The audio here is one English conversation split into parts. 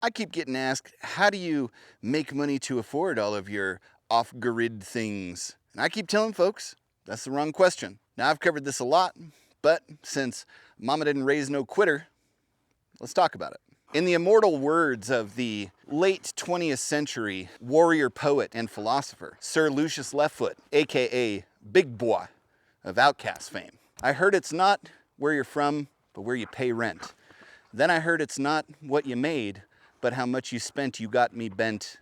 I keep getting asked, how do you make money to afford all of your off-grid things? And I keep telling folks, that's the wrong question. Now, I've covered this a lot, but since Mama didn't raise no quitter, let's talk about it. In the immortal words of the late 20th century warrior poet and philosopher, Sir Lucius Leftfoot, aka Big Boy of Outcast fame, I heard it's not where you're from, but where you pay rent. Then I heard it's not what you made, but how much you spent. You got me bent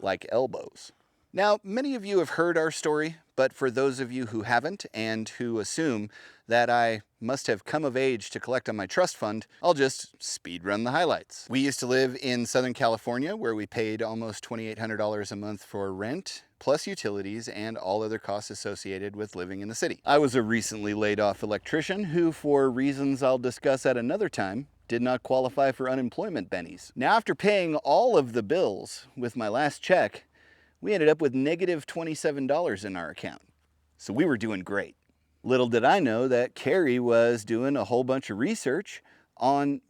like elbows. Now, many of you have heard our story, but for those of you who haven't and who assume that I must have come of age to collect on my trust fund, I'll just speed run the highlights. We used to live in Southern California, where we paid almost $2,800 a month for rent, plus utilities and all other costs associated with living in the city. I was a recently laid off electrician who, for reasons I'll discuss at another time, did not qualify for unemployment bennies. Now, after paying all of the bills with my last check, we ended up with negative $27 in our account. So we were doing great. Little did I know that Cari was doing a whole bunch of research on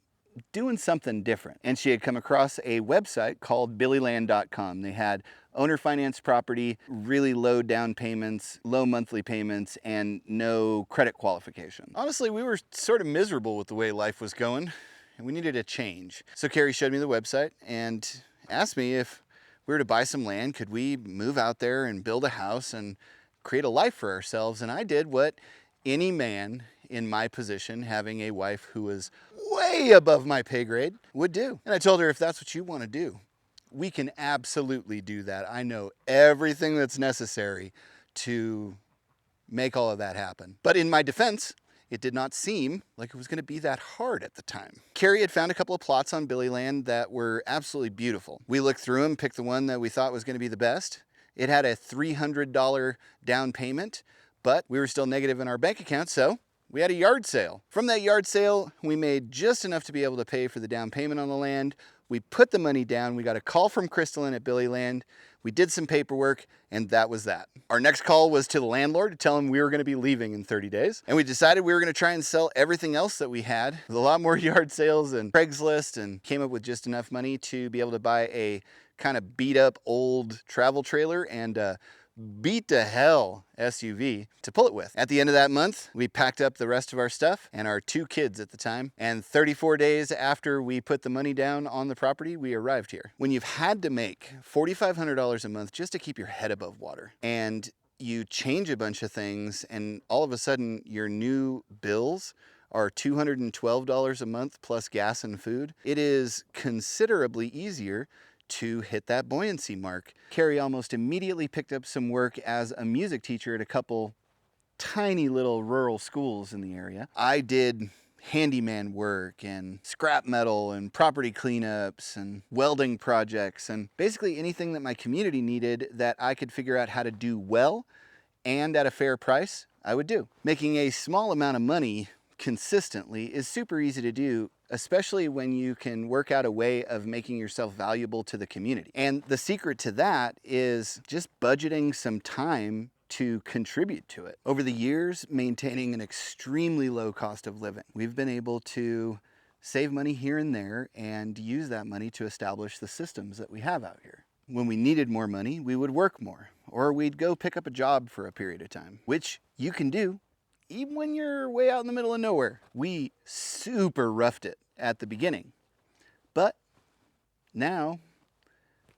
doing something different. And she had come across a website called billyland.com. They had owner financed property, really low down payments, low monthly payments, and no credit qualification. Honestly, we were sort of miserable with the way life was going, and we needed a change. So Cari showed me the website and asked me if we were to buy some land, could we move out there and build a house and create a life for ourselves? And I did what any man in my position, having a wife who was way above my pay grade, would do. And I told her, if that's what you want to do, we can absolutely do that. I know everything that's necessary to make all of that happen. But in my defense, it did not seem like it was going to be that hard at the time. Cari had found a couple of plots on Billyland that were absolutely beautiful. We looked through them, picked the one that we thought was going to be the best. It had a $300 down payment, but we were still negative in our bank account, so we had a yard sale. From that yard sale, we made just enough to be able to pay for the down payment on the land. We put the money down. We got a call from Crystalline at Billyland. We did some paperwork, and that was that. Our next call was to the landlord to tell him we were going to be leaving in 30 days. And we decided we were going to try and sell everything else that we had, with a lot more yard sales and Craigslist, and came up with just enough money to be able to buy a kind of beat up old travel trailer and beat to hell SUV to pull it with. At the end of that month, we packed up the rest of our stuff and our 2 kids at the time. And 34 days after we put the money down on the property, we arrived here. When you've had to make $4,500 a month just to keep your head above water, and you change a bunch of things, and all of a sudden your new bills are $212 a month plus gas and food, it is considerably easier to hit that buoyancy mark. Cari almost immediately picked up some work as a music teacher at a couple tiny little rural schools in the area. I did handyman work and scrap metal and property cleanups and welding projects and basically anything that my community needed that I could figure out how to do well and at a fair price, I would do. Making a small amount of money consistently is super easy to do, especially when you can work out a way of making yourself valuable to the community. And the secret to that is just budgeting some time to contribute to it. Over the years, maintaining an extremely low cost of living, we've been able to save money here and there and use that money to establish the systems that we have out here. When we needed more money, we would work more, or we'd go pick up a job for a period of time, which you can do even when you're way out in the middle of nowhere. We super roughed it at the beginning, but now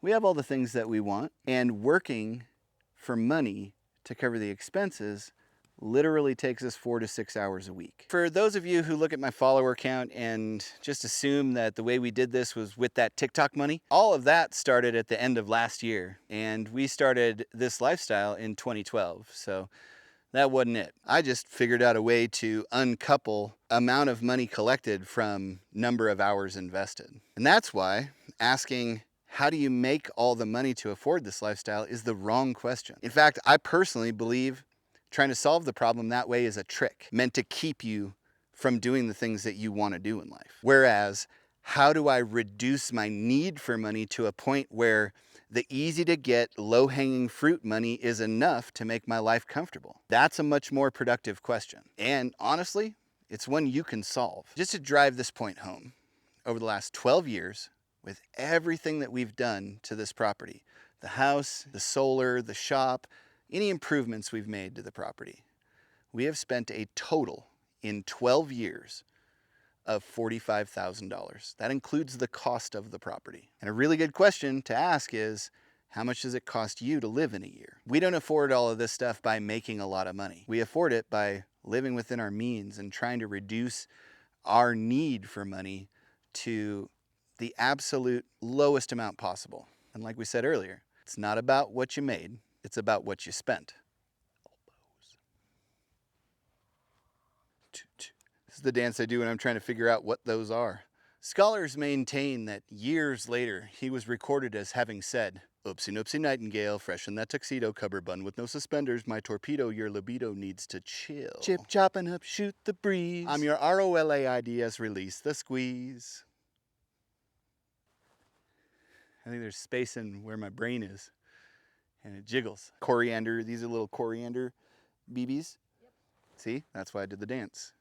we have all the things that we want, and working for money to cover the expenses literally takes us 4 to 6 hours a week. For those of you who look at my follower count and just assume that the way we did this was with that TikTok money, all of that started at the end of last year, and we started this lifestyle in 2012. So that wasn't it. I just figured out a way to uncouple amount of money collected from number of hours invested. And that's why asking, how do you make all the money to afford this lifestyle, is the wrong question. In fact, I personally believe trying to solve the problem that way is a trick meant to keep you from doing the things that you want to do in life. Whereas, how do I reduce my need for money to a point where the easy to get, low-hanging fruit money is enough to make my life comfortable? That's a much more productive question. And honestly, it's one you can solve. Just to drive this point home, over the last 12 years, with everything that we've done to this property. The house, the solar, the shop, any improvements we've made to the property. We have spent a total in 12 years of $45,000. That includes the cost of the property. And a really good question to ask is, how much does it cost you to live in a year? We don't afford all of this stuff by making a lot of money. We afford it by living within our means and trying to reduce our need for money to the absolute lowest amount possible. And like we said earlier, it's not about what you made, it's about what you spent. This is the dance I do when I'm trying to figure out what those are. Scholars maintain that years later, he was recorded as having said, "Oopsie noopsie nightingale, fresh in that tuxedo, cover bun with no suspenders, my torpedo, your libido needs to chill. Chip chopping up, shoot the breeze. I'm your ROLAIDS, release the squeeze." I think there's space in where my brain is, and it jiggles. Coriander, these are little coriander BBs. Yep. See, that's why I did the dance.